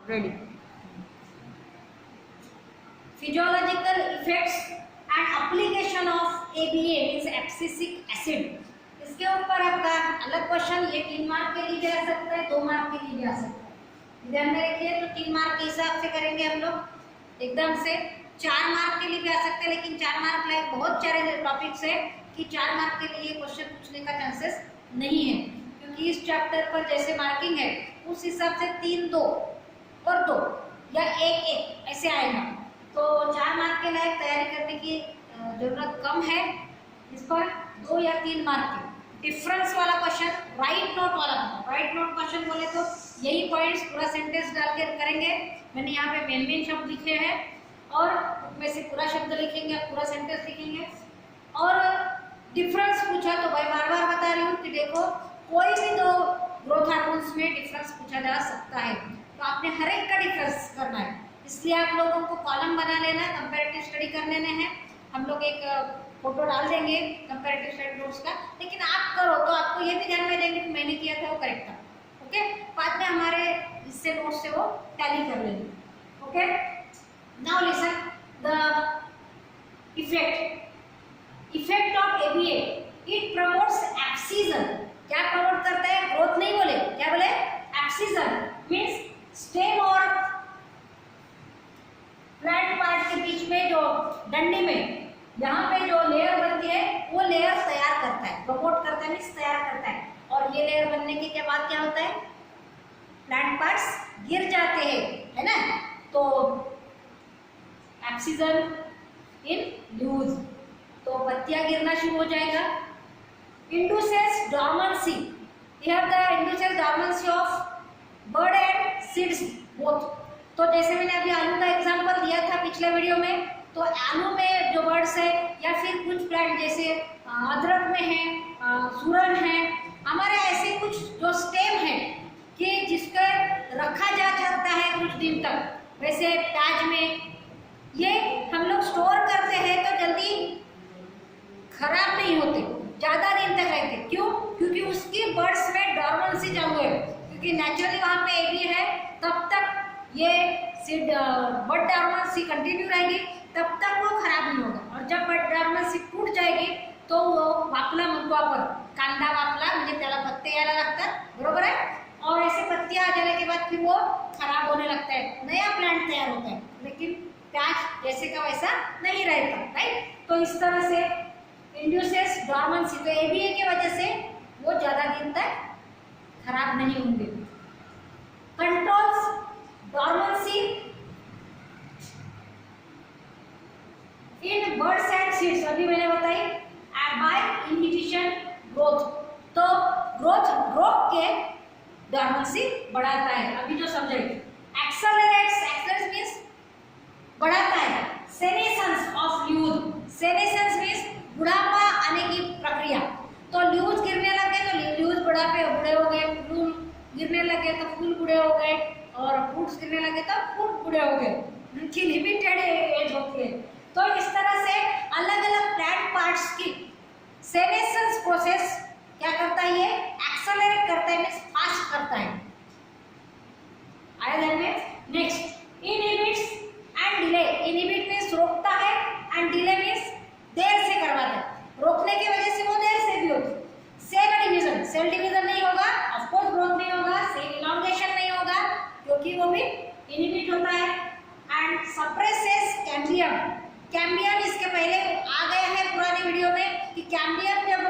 Ready. Physiological effects and application of ABA means abscisic acid. इसके ऊपर आपका अलग क्वेश्चन, ये 3 मार्क के लिए भी आ सकता है, 2 मार्क के लिए भी आ सकता है। ध्यान में रखिए, तो 3 मार्क के हिसाब से करेंगे हम लोग एकदम से। 4 मार्क के लिए भी आ सकते हैं, लेकिन 4 मार्क लाइक बहुत सारे टॉपिक्स है कि 4 मार्क के लिए क्वेश्चन पूछने का चांसेस नहीं है, क्योंकि इस चैप्टर पर जैसे मार्किंग है उस हिसाब से 3 2 और 2 या 1 1 ऐसे आएगा। तो 4 मार्क के लायक तैयारी करने की जरूरत कम है। इस पर 2 या 3 मार्क के डिफरेंस वाला क्वेश्चन, राइट नोट वाला। राइट नोट क्वेश्चन बोले तो यही पॉइंट्स पूरा सेंटेंस डाल के करेंगे। मैंने यहाँ पे मेन शब्द लिखे हैं और उसमें से पूरा शब्द लिखेंगे, पूरा सेंटेंस लिखेंगे। और डिफरेंस पूछा तो भाई बार बार बता रही हूँ कि देखो कोई भी 2 ग्रोथ हार्मोन्स में डिफरेंस पूछा जा सकता है, तो आपने हर एक का डिफरेंस करना है। इसलिए आप लोगों को कॉलम बना लेना, कंपैरेटिव स्टडी कर लेने हैं। हम लोग एक फोटो डाल देंगे कंपैरेटिव स्टडी नोट्स का, लेकिन आप करो तो आपको ये भी ध्यान में देंगे कि मैंने किया था वो करेक्ट था। ओके, बाद में हमारे इससे नोट्स से वो टैली कर लेंगे। Okay, now listen the effect of ABA. It promotes excision. क्या प्रमोट करता है? ग्रोथ नहीं बोले, क्या बोले? एक्सीजन मींस स्टेम और प्लांट पार्ट के बीच में जो डंडी में यहाँ पे जो लेयर बनती है वो लेयर तैयार करता है। प्रमोट करता है मींस तैयार करता है। और ये लेयर बनने के बाद क्या होता है? प्लांट पार्ट्स गिर जाते हैं, है ना? तो ऑक्सीजन इन ल्यूज, तो पत्तियां गिरना शुरू हो जाएगा। Induces dormancy. Here the induces dormancy of bird and seeds both. तो जैसे मैंने अभी आलू का एग्जांपल दिया था पिछले वीडियो में, तो आलू में जो बर्ड्स है या फिर कुछ प्लांट जैसे अदरक में है, सूरन है, हमारे ऐसे कुछ जो स्टेम है कि जिसको रखा जा सकता है कुछ दिन तक, वैसे प्याज में ये हम लोग स्टोर करते हैं तो जल्दी खराब नहीं होते, ज्यादा दिन तक रहते। क्यों? क्योंकि उसकी बर्ड्स में डॉर्मेंसी चालू है, क्योंकि नेचुरली वहाँ पे एबी है, तब तक ये बर्ड डॉर्मेंसी कंटिन्यू रहेगी, तब तक वो खराब नहीं होगा। और जब बर्ड डॉर्मेंसी टूट जाएगी तो वो वापला म्हणतो आपण, कांदा वापला म्हणजे त्याला पत्ते यायला लागतात, बरोबर है? और ऐसे पत्तियां आ जाने के बाद फिर वो खराब होने लगता है, नया प्लांट तैयार होता है। लेकिन प्याज जैसे का वैसा नहीं रहता, राइट? तो इस तरह से इंड्यूसेस डॉर्मेंसी, तो एबीए की वजह से वो ज्यादा दिन तक खराब नहीं होंगे। Controls dormancy in birds and seeds, अभी मैंने बताई, बाय इनहिबिशन ग्रोथ। तो ग्रोथ रोक के डॉर्मेंसी बढ़ाता है, अभी जो समझे। एक्सेलरेट्स मींस बढ़ाता है। सेनेसेंस ऑफ ल्यूज, सेनेसेंस मींस बुढ़ापा आने की प्रक्रिया। तो ल्यूज गिरने लगे तो ल्यूज बुढ़ापे बूढ़े हो गए, फूल गिरने लगे तो फूल बूढ़े हो गए, और फ्रूट्स गिरने लगे तो फ्रूट बूढ़े हो गए, उनकी लिमिटेड एज होती है। तो इस तरह से अलग अलग प्लांट पार्ट्स की सेनेसेंस प्रोसेस क्या करता है? ये एक्सेलरेट करता है, मींस फास्ट करता है। आया ध्यान में? Next, inhibits and delay. Inhibit means रोकता है एंड डिले मींस देर से करवाता है। रोकने की वजह से वो देर से भी होती है। सेल डिवीजन नहीं होगा, ऑफ कोर्स ग्रोथ नहीं होगा, सेल इलॉन्गेशन नहीं होगा, क्योंकि वो भी इनहिबिट होता है। And suppresses cambium. कैम्बियम इसके पहले आ गया है पुराने वीडियो में कि कैम्बियम जब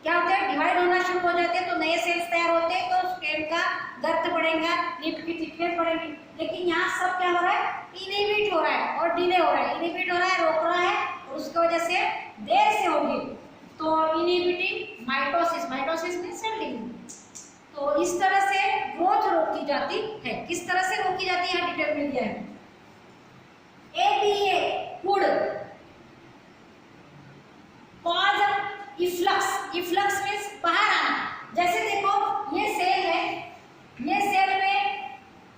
क्या होता है, डिवाइड होना शुरू हो जाते हैं तो नए सेल्स तैयार होते हैं, तो स्टेम का गर्थ बढ़ेगा, लीफ की थिकनेस बढ़ेगी। लेकिन यहाँ सब क्या हो रहा है? इनहिबिट हो रहा है और डिले हो रहा है। इनहिबिट हो रहा है, रोक रहा है, और उसकी वजह से देर से होगी। तो inhibiting mitosis, mitosis means cell division. तो इस तरह से ग्रोथ रोकी जाती है। किस तरह से रोकी जाती है डिटेल में दिया है। ABA food cause efflux. Efflux means बाहर आना। जैसे देखो ये सेल है, ये सेल में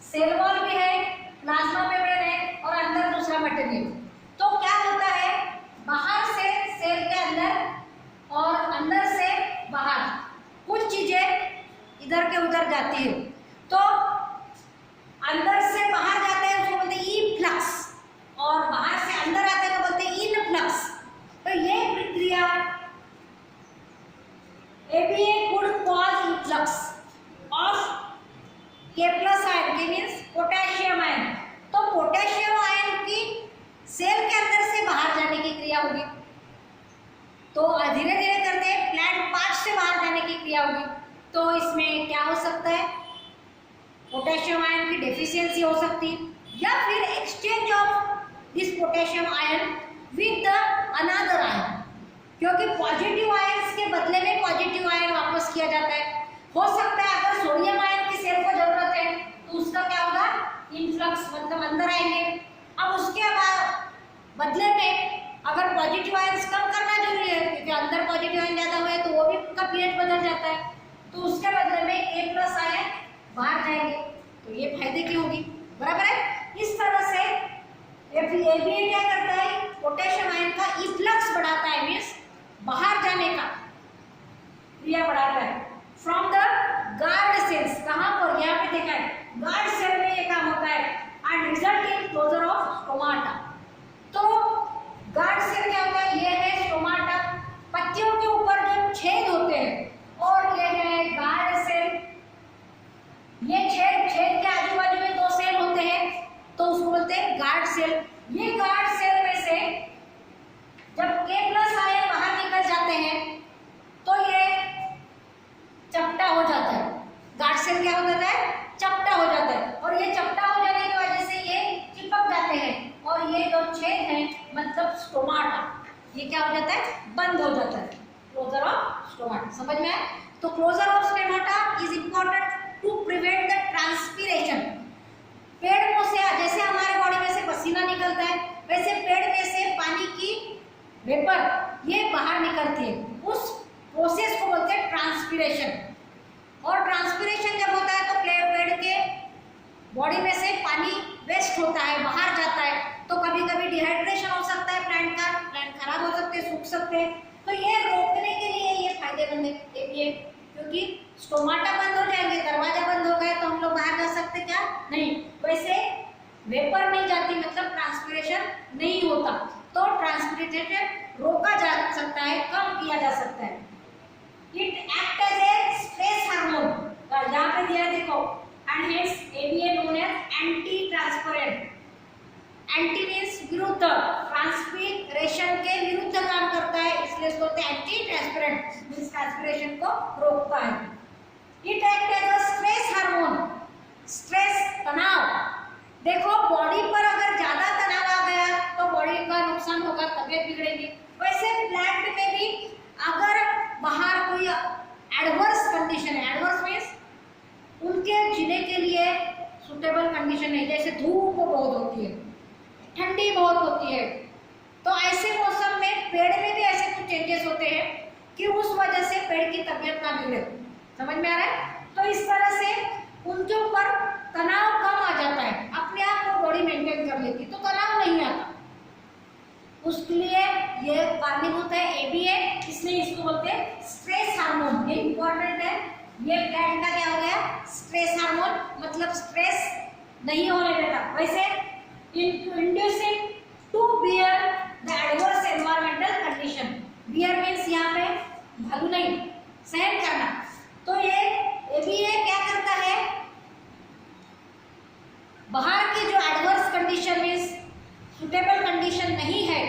सेल वॉल भी है, प्लाज्मा मेम्ब्रेन है और अंदर दूसरा मटेरियल। तो क्या होता है, बाहर से सेल के अंदर और अंदर से बाहर कुछ चीजें इधर के उधर जाती है। तो अंदर आयन के मीन्स पोटेशियम आयन। तो पोटेशियम आयन की सेल के अंदर से बाहर जाने की क्रिया होगी। तो धीरे धीरे करके प्लांट पार्ट से बाहर जाने की क्रिया होगी। तो इसमें क्या हो सकता है, पोटेशियम आयन की डेफिशिएंसी हो सकती है, या फिर exchange of this potassium ion with the another ion, क्योंकि पॉजिटिव आयंस के बदले में पॉजिटिव आयन वापस किया जाता है। हो सकता है अगर सोडियम आयन की सेल को जरूरत है तो उसका क्या होगा, इनफ्लक्स मतलब अंदर आएंगे। अब उसके बाद बदले में अगर पॉजिटिव आयंस कम करना जरूरी है, क्योंकि अंदर पॉजिटिव आयन ज्यादा हुए तो वो भी उनका पीएच बदल जाता है, तो उसके बदले में A+ आयन बाहर जाएंगे। तो ये फायदे की होगी, बराबर है। इस तरह से ABA क्या करता है, पोटेशियम आयन का इफ्लक्स बढ़ाता है, मीन्स बाहर जाने का क्रिया बढ़ाता है फ्रॉम द गार्ड सेल्स। कहां पर, यहाँ पे देखा है गार्ड सेल में ये काम होता है, and result in closure of stomata. तो गार्ड सेल क्या होता है, ये है स्टोमाटा, पत्तियों के ऊपर जो छेद होते हैं, और ये है गार्ड सेल। ये छेद के आजू बाजू में दो सेल होते हैं, तो उसको बोलते हैं गार्ड सेल। ये गार्ड सेल में से जब K+ आयन बाहर निकल जाते हैं तो ये चपटा हो जाता है। गार्ड सेल क्या हो जाता है, चपटा हो जाता है, और ये चपटा हो जाने की वजह से ये चिपक जाते हैं, और ये जो छेद है मतलब स्टोमाटा, ये क्या हो जाता है, बंद हो जाता है, क्लोजर ऑफ स्टोमाटा। समझ में आया? तो closure of stomata is important to prevent the transpiration. पेड़ में से जैसे हमारे बॉडी में से पसीना निकलता है, वैसे पेड़ में से पानी की वेपर ये बाहर निकलती है, उस प्रोसेस को बोलते हैं ट्रांसपीरेशन। और ट्रांसपीरेशन जब होता है तो पेड़ के बॉडी में से पानी वेस्ट होता है, बाहर जाता है, तो कभी कभी डिहाइड्रेशन हो सकता है प्लांट का, प्लांट खराब हो सकते हैं, सूख सकते हैं। तो ये रोकने के लिए ये फायदेमंद है, क्योंकि स्टोमाटा बंद हो जाएंगे, दरवाजा बंद हो गए तो हम लोग बाहर जा सकते क्या, नहीं, वैसे वेपर नहीं जाती, मतलब ट्रांसपीरेशन नहीं होता, तो ट्रांसपीरेशन रोका जा सकता है, कम किया जा सकता है। It act as a stress hormone, यहाँ पे दिया देखो, and hence ABA known as anti transparent. Anti means विरुद्ध, ट्रांसपीरेशन के विरुद्ध काम करता है, इसलिए इसको बोलते हैं एंटी ट्रांसपेरेंट, मीन्स ट्रांसपीरेशन को रोकता है। It act as a stress hormone, stress तनाव। देखो बॉडी पर अगर ज्यादा तनाव आ गया तो बॉडी का नुकसान होगा, तबीयत बिगड़ेगी। वैसे प्लांट में भी अगर बाहर कोई एडवर्स कंडीशन है, एडवर्स मीन्स उनके जीने के लिए सुटेबल कंडीशन है, जैसे धूप बहुत होती है, ठंडी बहुत होती है, तो ऐसे मौसम में पेड़ में भी ऐसे कुछ चेंजेस होते हैं कि उस वजह से पेड़ की तबीयत ना बिगड़े। समझ में आ रहा है? तो इस तरह से उनके ऊपर तनाव कम आ जाता है, अपने आप वो बॉडी मेंटेन कर लेती, तो तनाव नहीं आता। उसके लिए ये कारणीभूत है ABA, इसलिए इसको बोलते हैं स्ट्रेस हार्मोन। ये इंपॉर्टेंट है, ये प्लांट का क्या हो गया, स्ट्रेस हार्मोन, मतलब स्ट्रेस नहीं होने देता। वैसे inducing to bear the adverse environmental condition, bear means यहाँ पे भालू नहीं, सहन करना। तो ये ABA क्या करता है, बाहर की जो adverse condition means suitable condition नहीं है,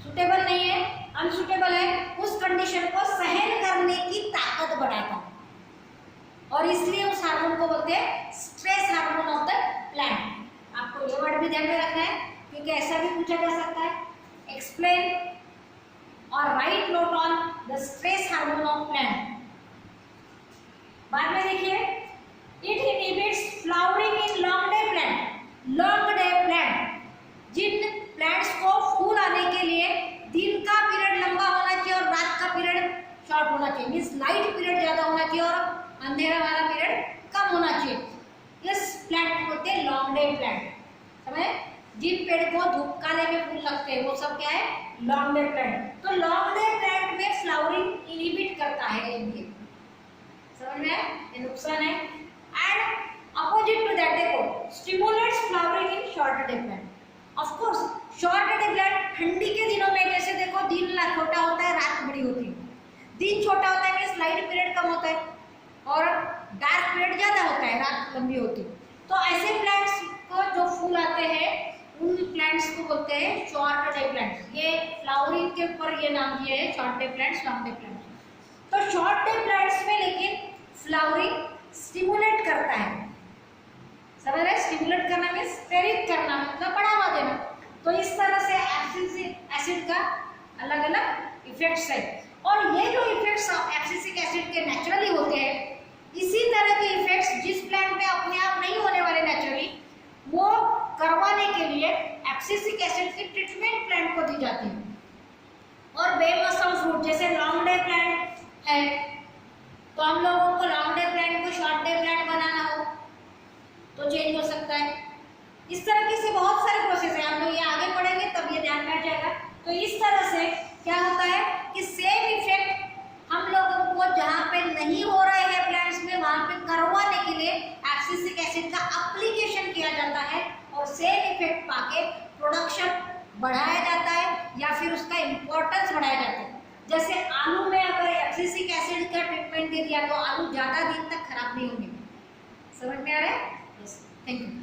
सुटेबल नहीं है, अनसुटेबल है, उस कंडीशन को सहन करने की ताकत बढ़ाता है, और इसलिए उस हार्मोन को बोलते हैं stress hormone of the plant. आपको ये वर्ड भी ध्यान में रखना है, क्योंकि ऐसा भी पूछा जा सकता है, एक्सप्लेन और write note on the stress hormone of plant. बाद में देखिए, it inhibits flowering in long day plant. Long day plant, जिन प्लांट्स को फूल आने के लिए दिन का पीरियड लंबा होना चाहिए और रात का पीरियड शॉर्ट होना चाहिए, मीन्स लाइट पीरियड ज्यादा होना चाहिए और अंधेरा वाला पीरियड कम होना चाहिए, इस प्लांट को बोलते हैं लॉन्ग डे प्लांट। समझे? जिन पेड़ को धूप काले में फूल लगते हैं वो सब क्या है, लॉन्ग डे प्लांट। तो लॉन्ग डे प्लांट में फ्लावरिंग इनहिबिट करता है ये, समझ में? ये नुकसान है। एंड अपोजिट टू दैट देखो, stimulates flowering in short day plant. Of course short day plant ठंडी के दिनों में, जैसे देखो दिन छोटा होता है, रात बड़ी होती है, दिन छोटा होता है मीन्स लाइट पीरियड कम होता है और डार्क पीरियड ज्यादा होता है, रात लंबी होती है। तो ऐसे प्लांट्स को जो फूल आते हैं उन प्लांट्स को बोलते हैं शॉर्ट डे प्लांट्स। ये फ्लावरिंग के ऊपर ये नाम दिया है, short day plants, long day plants. तो शॉर्ट डे प्लांट्स में लेकिन फ्लावरिंग स्टिमुलेट करता है, समझ रहे? स्टिमुलेट करना मीन्स प्रेरित करना, मतलब बढ़ावा देना। तो इस तरह से एब्सिसिक एसिड का अलग अलग इफेक्ट्स है, और ये जो इफेक्ट्स एब्सिसिक एसिड के नेचुरली होते हैं, इसी तरह के इफेक्ट्स जिस प्लांट में अपने आप नहीं होने वाले नेचुरली, वो करवाने के लिए एब्सिसिक एसिड की ट्रीटमेंट प्लांट को दी जाती है। और बेमौसम फ्रूट जैसे लॉन्ग डे प्लांट है, तो हम लोगों को लॉन्ग डे प्लांट को शॉर्ट डे प्लांट बनाना हो तो चेंज हो सकता है। इस तरह की से बहुत सारे प्रोसेस है, हम लोग ये आगे पढ़ेंगे तब ये ध्यान बैठ जाएगा। तो इस तरह से क्या होता है कि सेम इफेक्ट हम लोगों को जहाँ पे नहीं हो रहे हैं प्लांट्स में, वहाँ पे करवाने के लिए एब्सिसिक एसिड का एप्लीकेशन किया जाता है, और सेम इफेक्ट पाके प्रोडक्शन बढ़ाया जाता है या फिर उसका इम्पोर्टेंस बढ़ाया जाता है। जैसे आलू में अगर एब्सिसिक एसिड का ट्रीटमेंट दे दिया तो आलू ज़्यादा दिन तक खराब नहीं होंगे। समझ में आ रहा है? Yes, thank you.